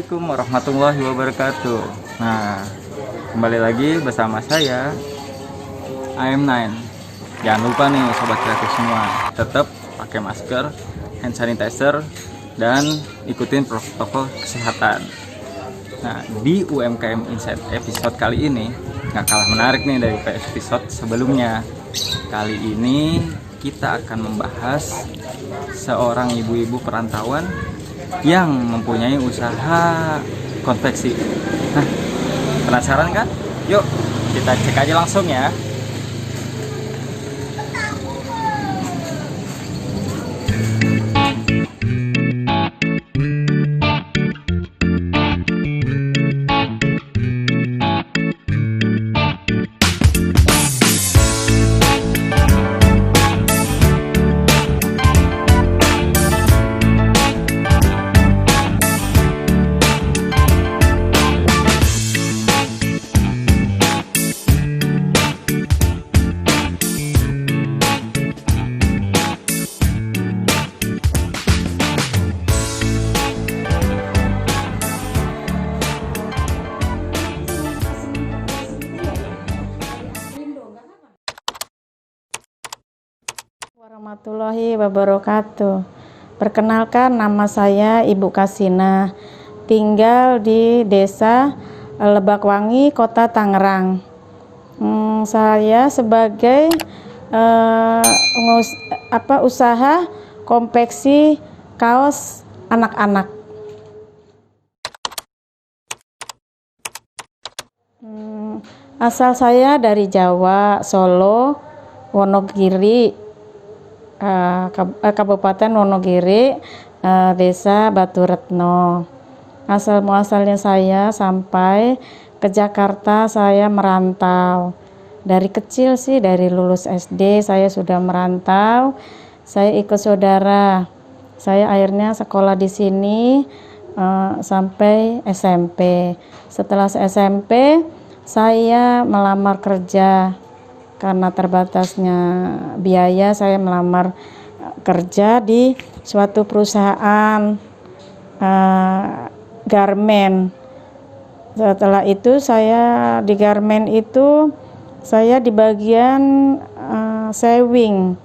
Assalamualaikum warahmatullahi wabarakatuh. Nah, kembali lagi bersama saya AM9. Jangan lupa nih sobat kreatif semua, tetap pakai masker, hand sanitizer, dan ikutin protokol kesehatan. Nah, di UMKM Insight episode kali ini nggak kalah menarik nih dari episode sebelumnya. Kali ini kita akan membahas seorang ibu-ibu perantauan yang mempunyai usaha konveksi. Nah, penasaran kan? Yuk kita cek aja langsung ya. Warahmatullahi wabarakatuh. Perkenalkan, nama saya Ibu Kasina, tinggal di Desa Lebakwangi, Kota Tangerang. Saya sebagai usaha konveksi kaos anak-anak. Asal saya dari Jawa, Solo, Wonogiri, Kabupaten Wonogiri, Desa Baturetno. Asal muasalnya saya sampai ke Jakarta, saya merantau. Dari kecil sih, dari lulus SD saya sudah merantau. Saya ikut saudara. Saya akhirnya sekolah di sini sampai SMP. Setelah SMP, saya melamar kerja. Karena terbatasnya biaya, saya melamar kerja di suatu perusahaan garmen. Setelah itu saya di garmen itu saya di bagian sewing.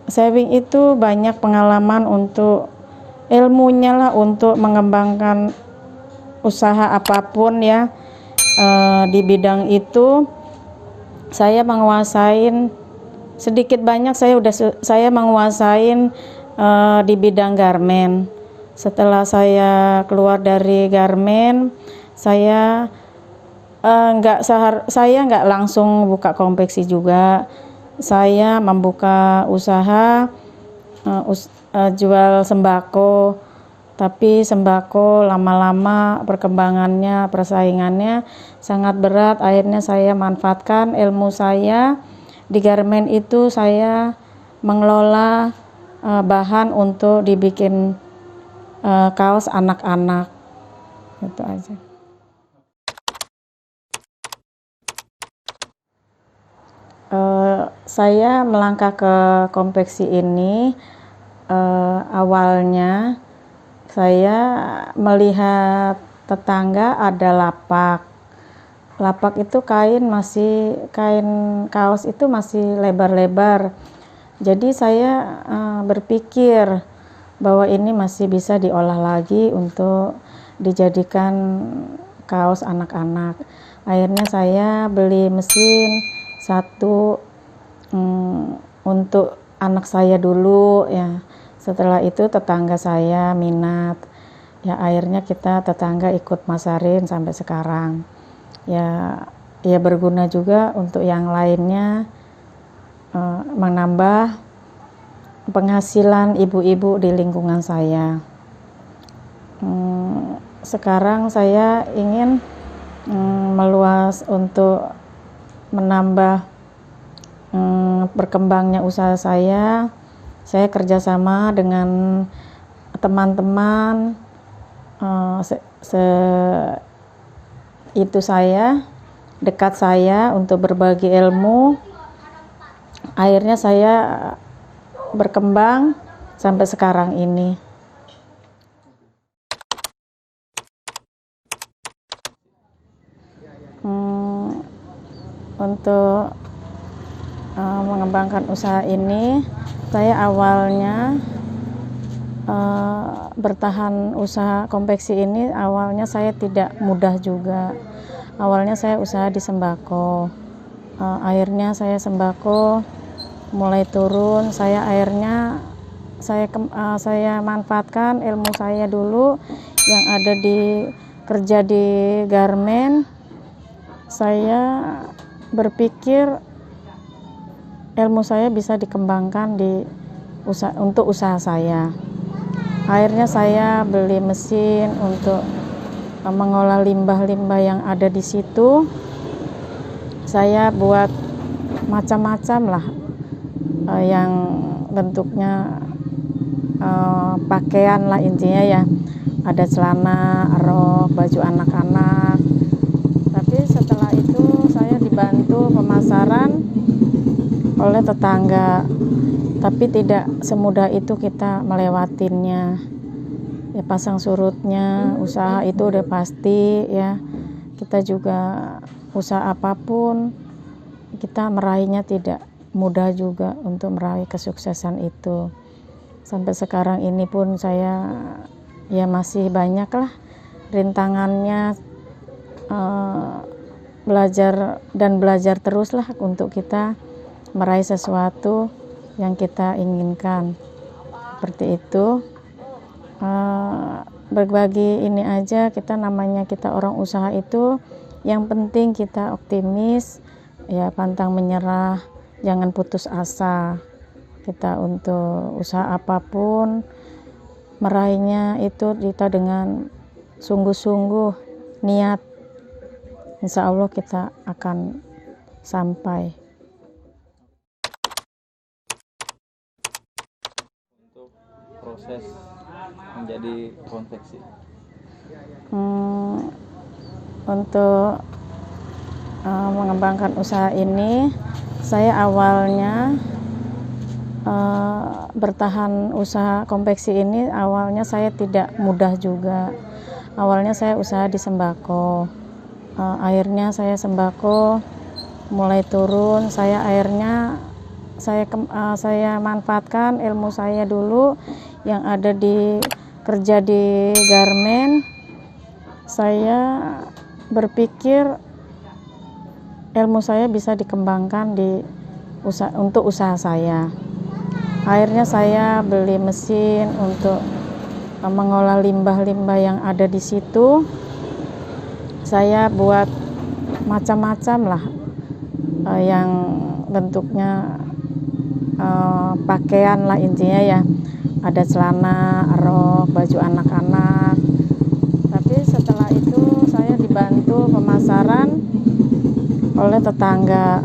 Sewing itu banyak pengalaman untuk ilmunya lah, untuk mengembangkan usaha apapun ya. Di bidang itu saya menguasain sedikit banyak, saya menguasain di bidang garmen. Setelah saya keluar dari garmen, saya nggak langsung buka konveksi juga. Saya membuka usaha jual sembako. Tapi sembako lama-lama perkembangannya, persaingannya sangat berat. Akhirnya saya manfaatkan ilmu saya di garmen itu. Saya mengelola bahan untuk dibikin kaos anak-anak. Itu aja. Saya melangkah ke konveksi ini awalnya saya melihat tetangga ada lapak. Lapak itu kain kaos itu masih lebar-lebar. Jadi saya berpikir bahwa ini masih bisa diolah lagi untuk dijadikan kaos anak-anak. Akhirnya saya beli mesin satu untuk anak saya dulu ya. Setelah itu tetangga saya minat, ya akhirnya kita tetangga ikut masarin sampai sekarang. Ya berguna juga untuk yang lainnya, menambah penghasilan ibu-ibu di lingkungan saya. Sekarang saya ingin meluas untuk menambah berkembangnya usaha saya. Saya kerjasama dengan teman-teman dekat saya untuk berbagi ilmu. Akhirnya saya berkembang sampai sekarang ini. Untuk mengembangkan usaha ini, saya awalnya bertahan usaha konveksi ini, awalnya saya tidak mudah juga. Awalnya saya usaha di sembako, akhirnya saya sembako mulai turun. Saya manfaatkan ilmu saya dulu yang ada kerja di garmen. Saya berpikir ilmu saya bisa dikembangkan untuk usaha saya. Akhirnya saya beli mesin untuk mengolah limbah-limbah yang ada di situ. Saya buat macam-macam lah, yang bentuknya pakaian lah intinya ya. Ada celana, rok, baju anak-anak. Tapi setelah itu saya dibantu pemasaran oleh tetangga. Tapi tidak semudah itu kita melewatinya. Ya, pasang surutnya, usaha itu udah pasti ya. Kita juga usaha apapun, kita meraihnya tidak mudah juga untuk meraih kesuksesan itu. Sampai sekarang ini pun saya ya masih banyak lah rintangannya, belajar terus lah untuk kita meraih sesuatu yang kita inginkan. Seperti itu. Berbagi ini aja, namanya kita orang usaha itu, yang penting kita optimis ya, pantang menyerah, jangan putus asa. Kita untuk usaha apapun, meraihnya itu kita dengan sungguh-sungguh niat, insya Allah kita akan sampai. Untuk proses menjadi konveksi, untuk mengembangkan usaha ini, saya awalnya bertahan usaha konveksi ini, awalnya saya tidak mudah juga. Awalnya saya usaha di sembako, akhirnya saya sembako mulai turun. Saya manfaatkan ilmu saya dulu yang ada kerja di garmen. Saya berpikir ilmu saya bisa dikembangkan untuk usaha saya. Akhirnya saya beli mesin untuk mengolah limbah-limbah yang ada di situ. Saya buat macam-macam lah, yang bentuknya pakaian lah intinya ya. Ada celana, rok, baju anak-anak. Tapi setelah itu saya dibantu pemasaran oleh tetangga.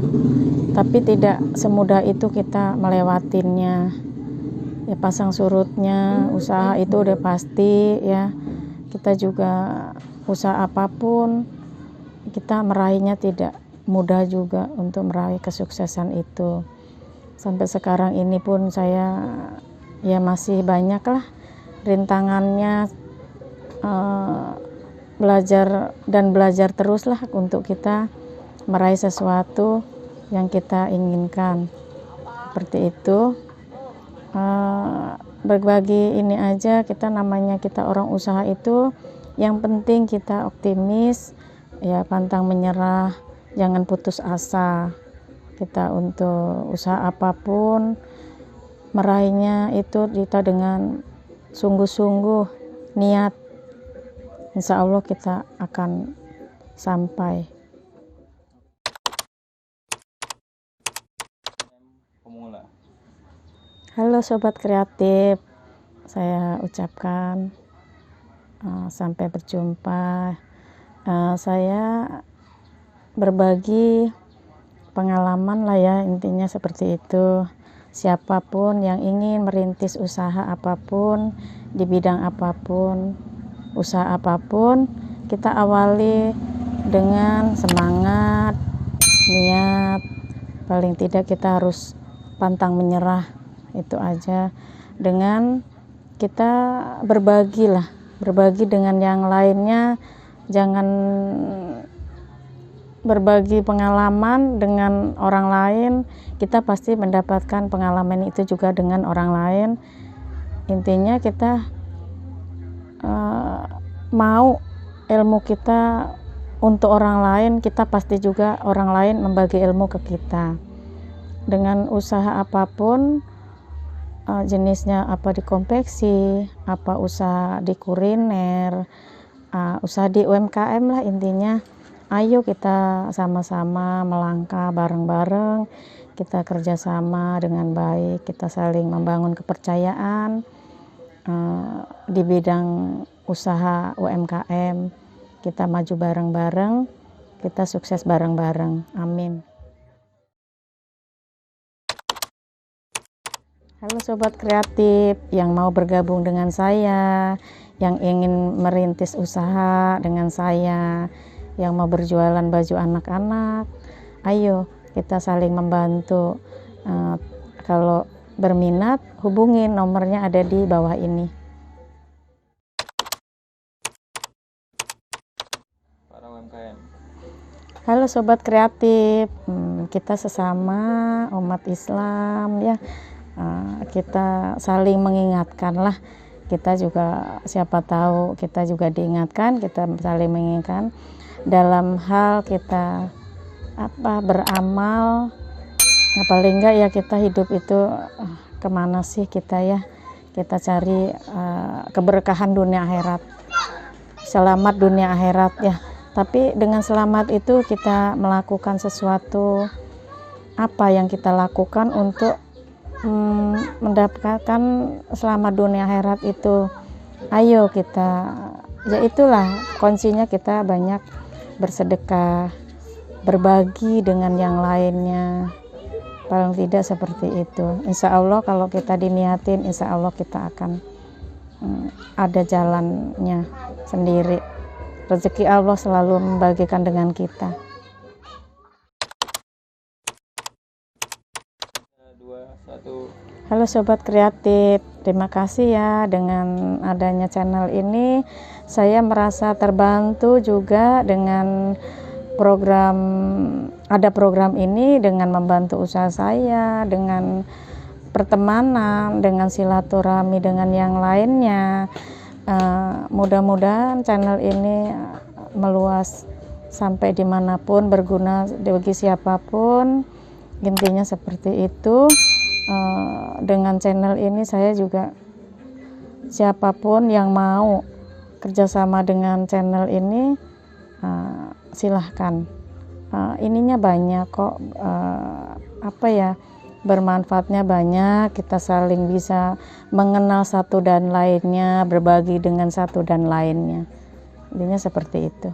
Tapi tidak semudah itu kita melewatinya. Ya, pasang surutnya, usaha itu udah pasti ya. Kita juga usaha apapun, kita meraihnya tidak mudah juga untuk meraih kesuksesan itu. Sampai sekarang ini pun saya ya masih banyak lah rintangannya, belajar terus lah untuk kita meraih sesuatu yang kita inginkan. Seperti itu. Berbagi ini aja, namanya kita orang usaha itu, yang penting kita optimis ya, pantang menyerah, jangan putus asa. Kita untuk usaha apapun, meraihnya itu kita dengan sungguh-sungguh niat, insya Allah kita akan sampai. pemula. Halo Sobat Kreatif, saya ucapkan sampai berjumpa. Saya berbagi pengalaman lah ya, intinya seperti itu. Siapapun yang ingin merintis usaha apapun, di bidang apapun, usaha apapun, kita awali dengan semangat, niat. Paling tidak kita harus pantang menyerah, itu aja. Dengan kita berbagi dengan yang lainnya, jangan berbagi pengalaman dengan orang lain, kita pasti mendapatkan pengalaman itu juga dengan orang lain. Intinya kita mau ilmu kita untuk orang lain, kita pasti juga orang lain membagi ilmu ke kita. Dengan usaha apapun, jenisnya apa di konveksi, apa usaha di kuliner, usaha di UMKM lah intinya. Ayo kita sama-sama melangkah bareng-bareng, kita kerjasama dengan baik, kita saling membangun kepercayaan di bidang usaha UMKM. Kita maju bareng-bareng, kita sukses bareng-bareng. Amin. Halo Sobat Kreatif yang mau bergabung dengan saya, yang ingin merintis usaha dengan saya, yang mau berjualan baju anak-anak. Ayo kita saling membantu. Kalau berminat, hubungi, nomornya ada di bawah ini. Para UMKM. Halo Sobat Kreatif, kita sesama umat Islam ya, kita saling mengingatkan lah. Kita juga siapa tahu kita juga diingatkan, kita saling mengingatkan dalam hal kita beramal. Paling enggak ya kita hidup itu kemana sih kita ya, kita cari keberkahan dunia akhirat, selamat dunia akhirat ya. Tapi dengan selamat itu kita melakukan sesuatu, apa yang kita lakukan untuk mendapatkan selamat dunia akhirat itu. Ayo kita, ya itulah kuncinya, kita banyak bersedekah, berbagi dengan yang lainnya, paling tidak seperti itu. Insya Allah kalau kita diniatin, insya Allah kita akan ada jalannya sendiri. Rezeki Allah selalu membagikan dengan kita. 2, 1. Halo Sobat Kreatif, terima kasih ya dengan adanya channel ini. Saya merasa terbantu juga dengan program ini, dengan membantu usaha saya, dengan pertemanan, dengan silaturahmi dengan yang lainnya. Mudah-mudahan channel ini meluas sampai dimanapun, berguna bagi siapapun. Intinya seperti itu. Dengan channel ini saya juga, siapapun yang mau kerjasama dengan channel ini, silahkan. Ininya banyak kok, bermanfaatnya banyak. Kita saling bisa mengenal satu dan lainnya, berbagi dengan satu dan lainnya. Intinya seperti itu.